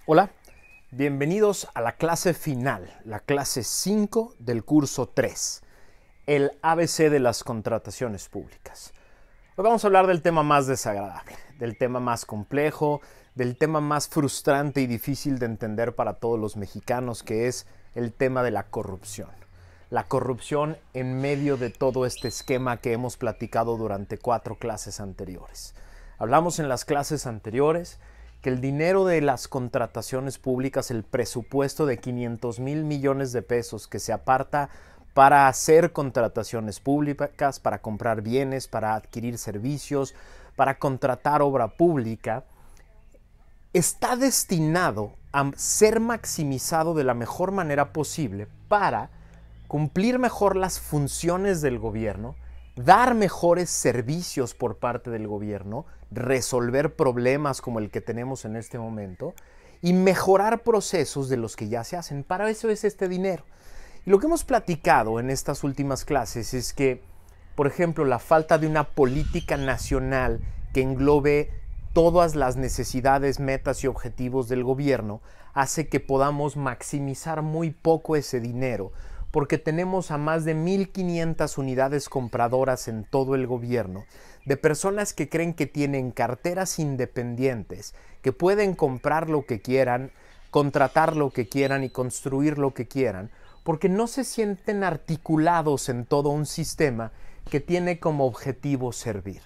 Hola, bienvenidos a la clase final, la clase 5 del curso 3, el ABC de las contrataciones públicas. Hoy vamos a hablar del tema más desagradable, del tema más complejo, del tema más frustrante y difícil de entender para todos los mexicanos, que es el tema de la corrupción. La corrupción en medio de todo este esquema que hemos platicado durante 4 clases anteriores. Hablamos en las clases anteriores que el dinero de las contrataciones públicas, el presupuesto de 500,000 millones de pesos que se aparta para hacer contrataciones públicas, para comprar bienes, para adquirir servicios, para contratar obra pública, está destinado a ser maximizado de la mejor manera posible para cumplir mejor las funciones del gobierno, dar mejores servicios por parte del gobierno, resolver problemas como el que tenemos en este momento y mejorar procesos de los que ya se hacen. Para eso es este dinero. Y lo que hemos platicado en estas últimas clases es que, por ejemplo, la falta de una política nacional que englobe todas las necesidades, metas y objetivos del gobierno hace que podamos maximizar muy poco ese dinero, porque tenemos a más de 1,500 unidades compradoras en todo el gobierno, de personas que creen que tienen carteras independientes, que pueden comprar lo que quieran, contratar lo que quieran y construir lo que quieran, porque no se sienten articulados en todo un sistema que tiene como objetivo servir.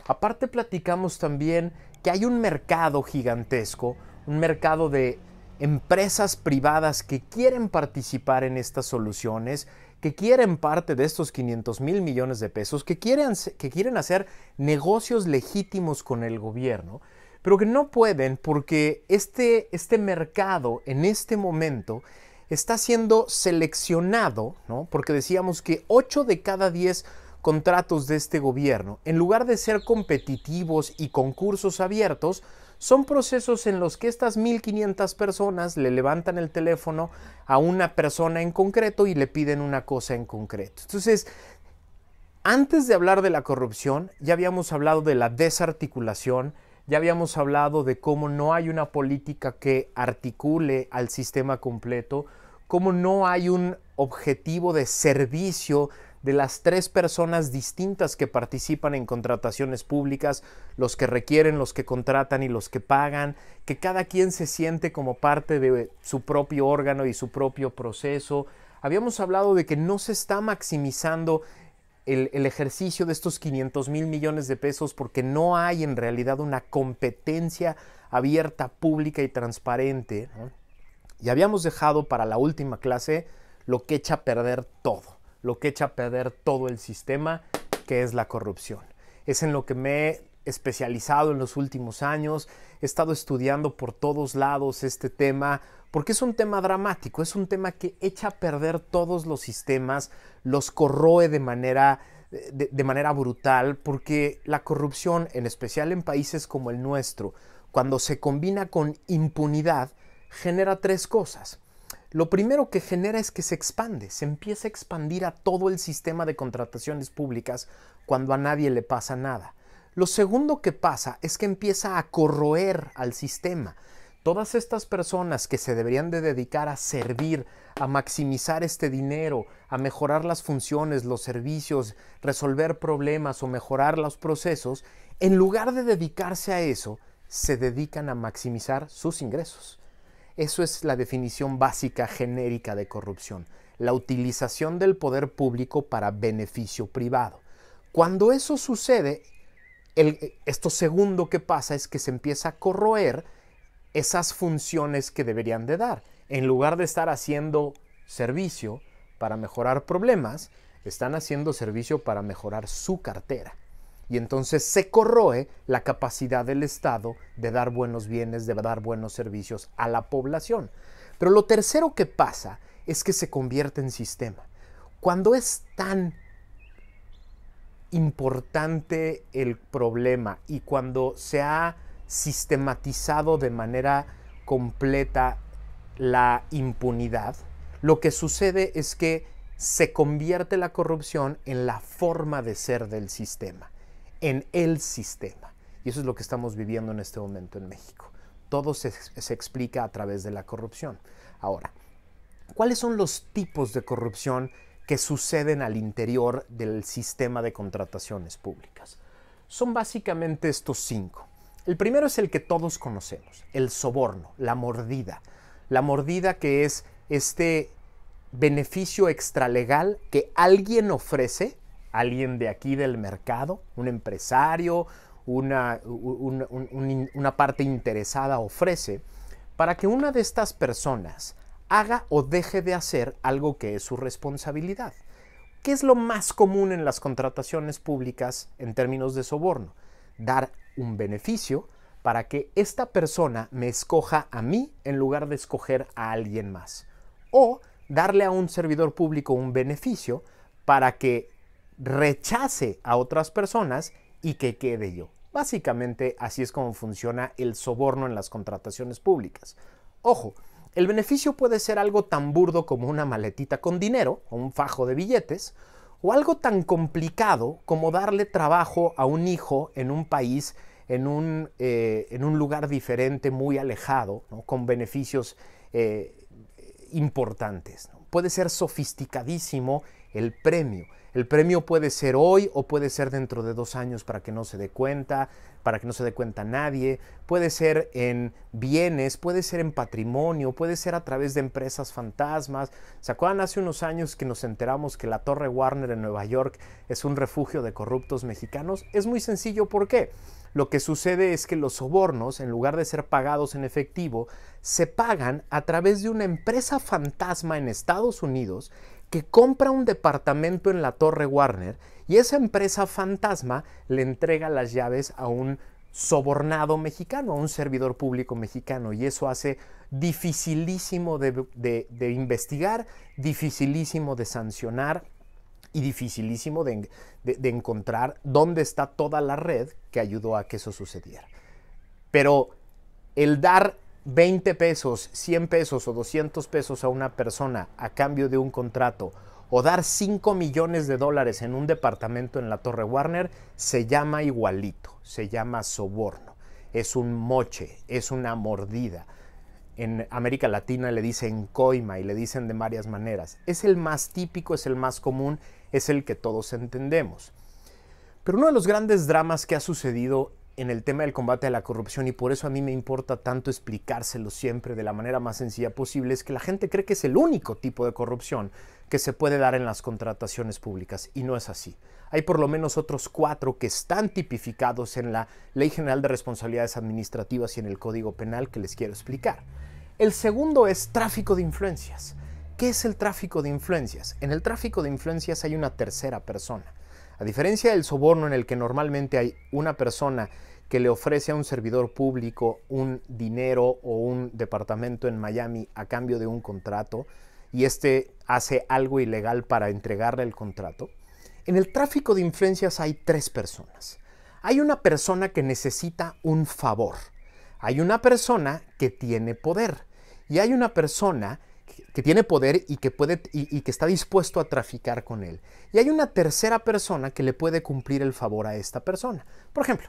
Aparte, platicamos también que hay un mercado gigantesco, un mercado de empresas privadas que quieren participar en estas soluciones, que quieren parte de estos 500,000 millones de pesos, que quieren hacer negocios legítimos con el gobierno, pero que no pueden porque este mercado en este momento está siendo seleccionado, ¿no? Porque decíamos que 8 de cada 10 contratos de este gobierno, en lugar de ser competitivos y concursos abiertos, son procesos en los que estas 1,500 personas le levantan el teléfono a una persona en concreto y le piden una cosa en concreto. Entonces, antes de hablar de la corrupción, ya habíamos hablado de la desarticulación, ya habíamos hablado de cómo no hay una política que articule al sistema completo, cómo no hay un objetivo de servicio de las 3 personas distintas que participan en contrataciones públicas, los que requieren, los que contratan y los que pagan, que cada quien se siente como parte de su propio órgano y su propio proceso. Habíamos hablado de que no se está maximizando el ejercicio de estos 500,000 millones de pesos porque no hay en realidad una competencia abierta, pública y transparente, ¿no? Y habíamos dejado para la última clase lo que echa a perder todo. Lo que echa a perder todo el sistema, que es la corrupción. Es en lo que me he especializado en los últimos años. He estado estudiando por todos lados este tema, porque es un tema dramático, es un tema que echa a perder todos los sistemas, los corroe de manera brutal, porque la corrupción, en especial en países como el nuestro, cuando se combina con impunidad, genera 3 cosas. Lo primero que genera es que se expande, se empieza a expandir a todo el sistema de contrataciones públicas cuando a nadie le pasa nada. Lo segundo que pasa es que empieza a corroer al sistema. Todas estas personas que se deberían de dedicar a servir, a maximizar este dinero, a mejorar las funciones, los servicios, resolver problemas o mejorar los procesos, en lugar de dedicarse a eso, se dedican a maximizar sus ingresos. Eso es la definición básica genérica de corrupción, la utilización del poder público para beneficio privado. Cuando eso sucede, esto segundo que pasa es que se empieza a corroer esas funciones que deberían de dar. En lugar de estar haciendo servicio para mejorar problemas, están haciendo servicio para mejorar su cartera. Y entonces se corroe la capacidad del Estado de dar buenos bienes, de dar buenos servicios a la población. Pero lo tercero que pasa es que se convierte en sistema. Cuando es tan importante el problema y cuando se ha sistematizado de manera completa la impunidad, lo que sucede es que se convierte la corrupción en la forma de ser del sistema, en el sistema. Y eso es lo que estamos viviendo en este momento en México. Todo se explica a través de la corrupción. Ahora, ¿cuáles son los tipos de corrupción que suceden al interior del sistema de contrataciones públicas? Son básicamente estos 5. El primero es el que todos conocemos, el soborno, la mordida. La mordida, que es este beneficio extralegal que alguien ofrece, alguien de aquí del mercado, un empresario, una parte interesada ofrece, para que una de estas personas haga o deje de hacer algo que es su responsabilidad. ¿Qué es lo más común en las contrataciones públicas en términos de soborno? Dar un beneficio para que esta persona me escoja a mí en lugar de escoger a alguien más. O darle a un servidor público un beneficio para que rechace a otras personas y que quede yo. Básicamente así es como funciona el soborno en las contrataciones públicas. Ojo, el beneficio puede ser algo tan burdo como una maletita con dinero o un fajo de billetes, o algo tan complicado como darle trabajo a un hijo en un país, en un lugar diferente, muy alejado, ¿no? Con beneficios importantes, ¿no? Puede ser sofisticadísimo el premio. El premio puede ser hoy o puede ser dentro de 2 años para que no se dé cuenta, para que no se dé cuenta nadie. Puede ser en bienes, puede ser en patrimonio, puede ser a través de empresas fantasmas. ¿Se acuerdan hace unos años que nos enteramos que la Torre Warner en Nueva York es un refugio de corruptos mexicanos? Es muy sencillo. ¿Por qué? Lo que sucede es que los sobornos, en lugar de ser pagados en efectivo, se pagan a través de una empresa fantasma en Estados Unidos que compra un departamento en la Torre Warner y esa empresa fantasma le entrega las llaves a un sobornado mexicano, a un servidor público mexicano, y eso hace dificilísimo de investigar, dificilísimo de sancionar y dificilísimo de encontrar dónde está toda la red que ayudó a que eso sucediera. Pero el dar 20 pesos, 100 pesos o 200 pesos a una persona a cambio de un contrato, o dar $5 millones en un departamento en la Torre Warner, se llama igualito, se llama soborno. Es un moche, es una mordida. En América Latina le dicen coima y le dicen de varias maneras. Es el más típico, es el más común, es el que todos entendemos. Pero uno de los grandes dramas que ha sucedido en el tema del combate a la corrupción, y por eso a mí me importa tanto explicárselo siempre de la manera más sencilla posible, es que la gente cree que es el único tipo de corrupción que se puede dar en las contrataciones públicas, y no es así. Hay por lo menos otros 4 que están tipificados en la Ley General de Responsabilidades Administrativas y en el Código Penal que les quiero explicar. El segundo es tráfico de influencias. ¿Qué es el tráfico de influencias? En el tráfico de influencias hay una tercera persona. A diferencia del soborno, en el que normalmente hay una persona que le ofrece a un servidor público un dinero o un departamento en Miami a cambio de un contrato, y este hace algo ilegal para entregarle el contrato, en el tráfico de influencias hay 3 personas. Hay una persona que necesita un favor, hay una persona que tiene poder, y hay una persona que tiene poder y que está dispuesto a traficar con él. Y hay una tercera persona que le puede cumplir el favor a esta persona. Por ejemplo,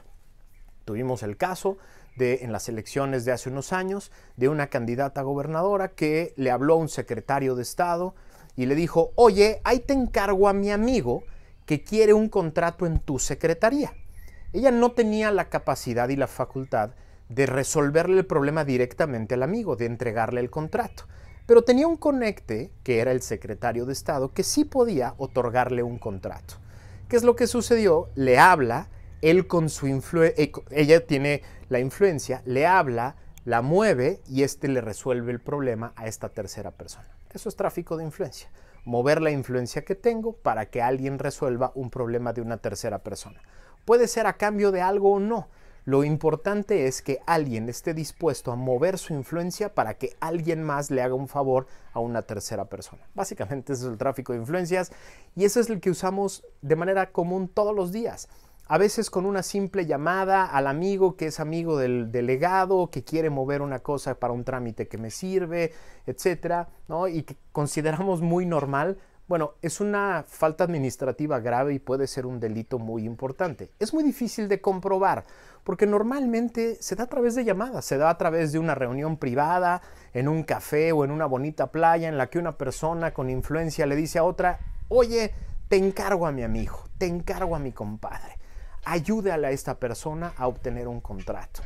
tuvimos el caso en las elecciones de hace unos años de una candidata a gobernadora que le habló a un secretario de Estado y le dijo: oye, ahí te encargo a mi amigo que quiere un contrato en tu secretaría. Ella no tenía la capacidad y la facultad de resolverle el problema directamente al amigo, de entregarle el contrato. Pero tenía un conecte, que era el secretario de Estado, que sí podía otorgarle un contrato. ¿Qué es lo que sucedió? Le habla, él con su ella tiene la influencia, le habla, la mueve y este le resuelve el problema a esta tercera persona. Eso es tráfico de influencia. Mover la influencia que tengo para que alguien resuelva un problema de una tercera persona. Puede ser a cambio de algo o no. Lo importante es que alguien esté dispuesto a mover su influencia para que alguien más le haga un favor a una tercera persona. Básicamente eso es el tráfico de influencias, y eso es el que usamos de manera común todos los días. A veces con una simple llamada al amigo que es amigo del delegado, que quiere mover una cosa para un trámite que me sirve, etcétera, ¿no? Y que consideramos muy normal. Bueno, es una falta administrativa grave y puede ser un delito muy importante. Es muy difícil de comprobar porque normalmente se da a través de llamadas, se da a través de una reunión privada, en un café o en una bonita playa en la que una persona con influencia le dice a otra: oye, te encargo a mi amigo, te encargo a mi compadre, ayúdale a esta persona a obtener un contrato.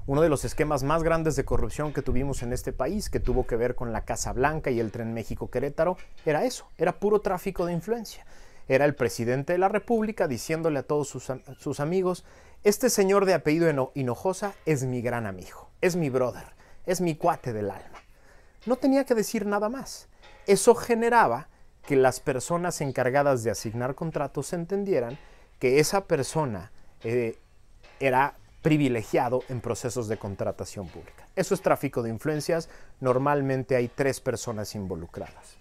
Uno de los esquemas más grandes de corrupción que tuvimos en este país, que tuvo que ver con la Casa Blanca y el Tren México-Querétaro, era eso, era puro tráfico de influencia. Era el presidente de la República diciéndole a todos sus amigos: este señor de apellido Hinojosa es mi gran amigo, es mi brother, es mi cuate del alma. No tenía que decir nada más. Eso generaba que las personas encargadas de asignar contratos entendieran que esa persona era privilegiado en procesos de contratación pública. Eso es tráfico de influencias. Normalmente hay 3 personas involucradas.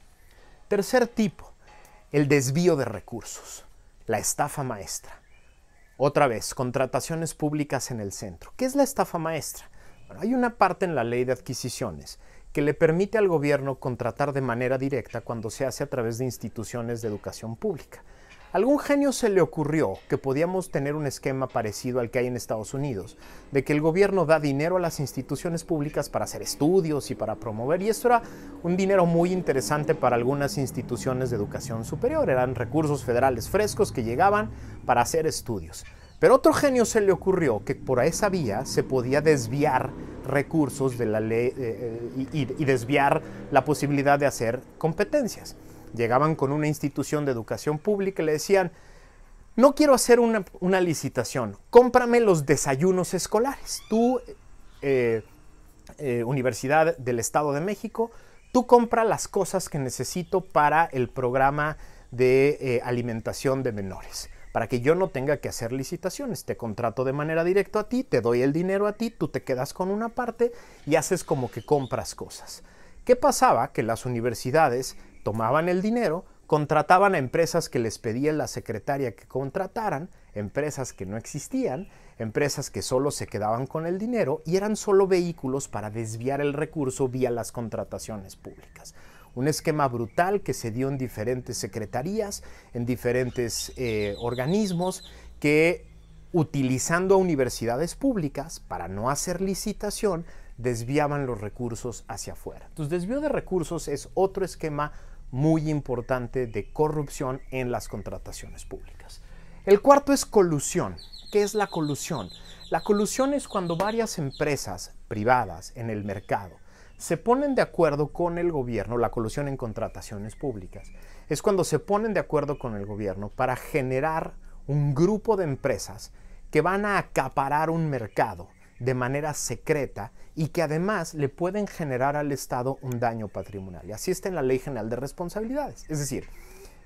Tercer tipo, el desvío de recursos, la estafa maestra. Otra vez, contrataciones públicas en el centro. ¿Qué es la estafa maestra? Bueno, hay una parte en la ley de adquisiciones que le permite al gobierno contratar de manera directa cuando se hace a través de instituciones de educación pública. A algún genio se le ocurrió que podíamos tener un esquema parecido al que hay en Estados Unidos, de que el gobierno da dinero a las instituciones públicas para hacer estudios y para promover, y esto era un dinero muy interesante para algunas instituciones de educación superior, eran recursos federales frescos que llegaban para hacer estudios. Pero a otro genio se le ocurrió que por esa vía se podía desviar recursos de la ley y desviar la posibilidad de hacer competencias. Llegaban con una institución de educación pública y le decían: no quiero hacer una licitación, cómprame los desayunos escolares. Tú, Universidad del Estado de México, tú compra las cosas que necesito para el programa de alimentación de menores, para que yo no tenga que hacer licitaciones. Te contrato de manera directa a ti, te doy el dinero a ti, tú te quedas con una parte y haces como que compras cosas. ¿Qué pasaba? Que las universidades tomaban el dinero, contrataban a empresas que les pedía la secretaria que contrataran, empresas que no existían, empresas que solo se quedaban con el dinero y eran solo vehículos para desviar el recurso vía las contrataciones públicas. Un esquema brutal que se dio en diferentes secretarías, en diferentes organismos que, utilizando a universidades públicas para no hacer licitación, desviaban los recursos hacia afuera. Entonces, desvío de recursos es otro esquema muy importante de corrupción en las contrataciones públicas. El cuarto es colusión. ¿Qué es la colusión? La colusión es cuando varias empresas privadas en el mercado se ponen de acuerdo con el gobierno. La colusión en contrataciones públicas es cuando se ponen de acuerdo con el gobierno para generar un grupo de empresas que van a acaparar un mercado de manera secreta y que además le pueden generar al Estado un daño patrimonial. Y así está en la Ley General de Responsabilidades. Es decir,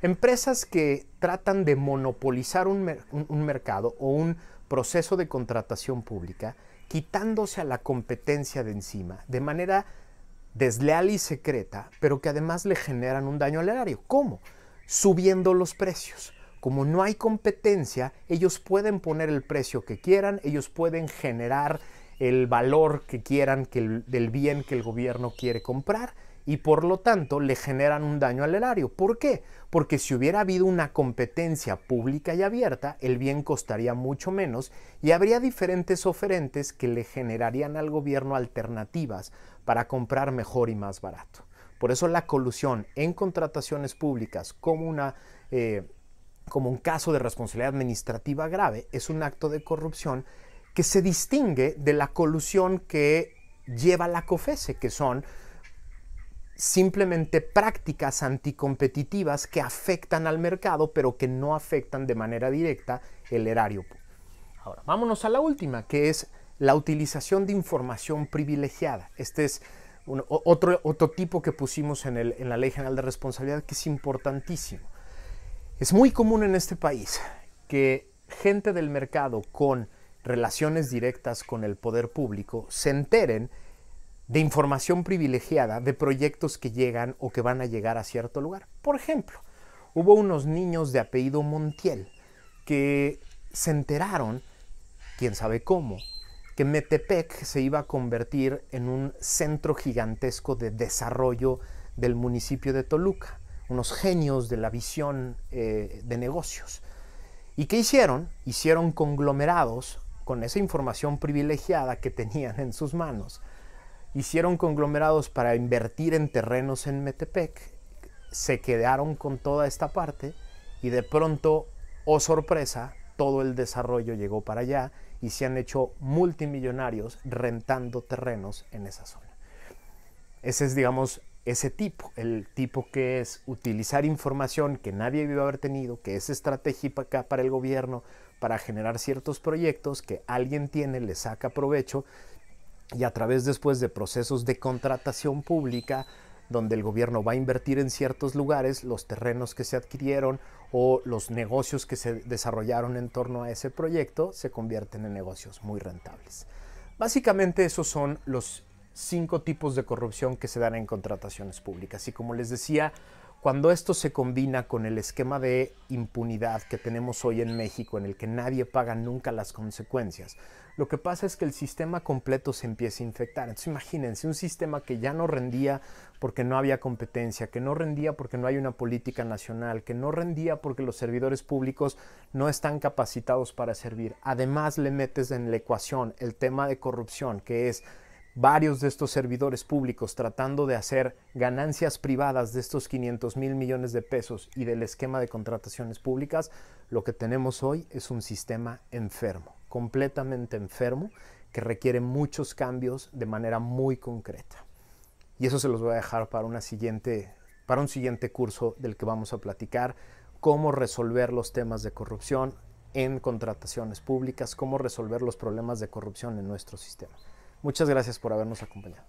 empresas que tratan de monopolizar un mercado o un proceso de contratación pública, quitándose a la competencia de encima de manera desleal y secreta, pero que además le generan un daño al erario. ¿Cómo? Subiendo los precios. Como no hay competencia, ellos pueden poner el precio que quieran, ellos pueden generar el valor que quieran del bien que el gobierno quiere comprar y por lo tanto le generan un daño al erario. ¿Por qué? Porque si hubiera habido una competencia pública y abierta, el bien costaría mucho menos y habría diferentes oferentes que le generarían al gobierno alternativas para comprar mejor y más barato. Por eso la colusión en contrataciones públicas como un caso de responsabilidad administrativa grave es un acto de corrupción que se distingue de la colusión que lleva la COFECE, que son simplemente prácticas anticompetitivas que afectan al mercado, pero que no afectan de manera directa el erario. Ahora, vámonos a la última, que es la utilización de información privilegiada. Este es otro tipo que pusimos en la Ley General de Responsabilidad, que es importantísimo. Es muy común en este país que gente del mercado con relaciones directas con el poder público se enteren de información privilegiada de proyectos que llegan o que van a llegar a cierto lugar. Por ejemplo, hubo unos niños de apellido Montiel que se enteraron, quién sabe cómo, que Metepec se iba a convertir en un centro gigantesco de desarrollo del municipio de Toluca. unos genios de la visión de negocios. ¿Y qué hicieron? Hicieron conglomerados con esa información privilegiada que tenían en sus manos. Hicieron conglomerados para invertir en terrenos en Metepec, se quedaron con toda esta parte y de pronto, oh sorpresa, todo el desarrollo llegó para allá y se han hecho multimillonarios rentando terrenos en esa zona. Ese es, digamos, ese tipo, el tipo que es utilizar información que nadie debió haber tenido, que es estratégica para el gobierno, para generar ciertos proyectos que alguien tiene, le saca provecho y a través después de procesos de contratación pública donde el gobierno va a invertir en ciertos lugares, los terrenos que se adquirieron o los negocios que se desarrollaron en torno a ese proyecto se convierten en negocios muy rentables. Básicamente esos son los 5 tipos de corrupción que se dan en contrataciones públicas. Y como les decía, cuando esto se combina con el esquema de impunidad que tenemos hoy en México, en el que nadie paga nunca las consecuencias, lo que pasa es que el sistema completo se empieza a infectar. Entonces imagínense un sistema que ya no rendía porque no había competencia, que no rendía porque no hay una política nacional, que no rendía porque los servidores públicos no están capacitados para servir. Además le metes en la ecuación el tema de corrupción, que es varios de estos servidores públicos tratando de hacer ganancias privadas de estos 500,000 millones de pesos y del esquema de contrataciones públicas. Lo que tenemos hoy es un sistema enfermo, completamente enfermo, que requiere muchos cambios de manera muy concreta. Y eso se los voy a dejar para un siguiente curso del que vamos a platicar cómo resolver los temas de corrupción en contrataciones públicas, cómo resolver los problemas de corrupción en nuestro sistema. Muchas gracias por habernos acompañado.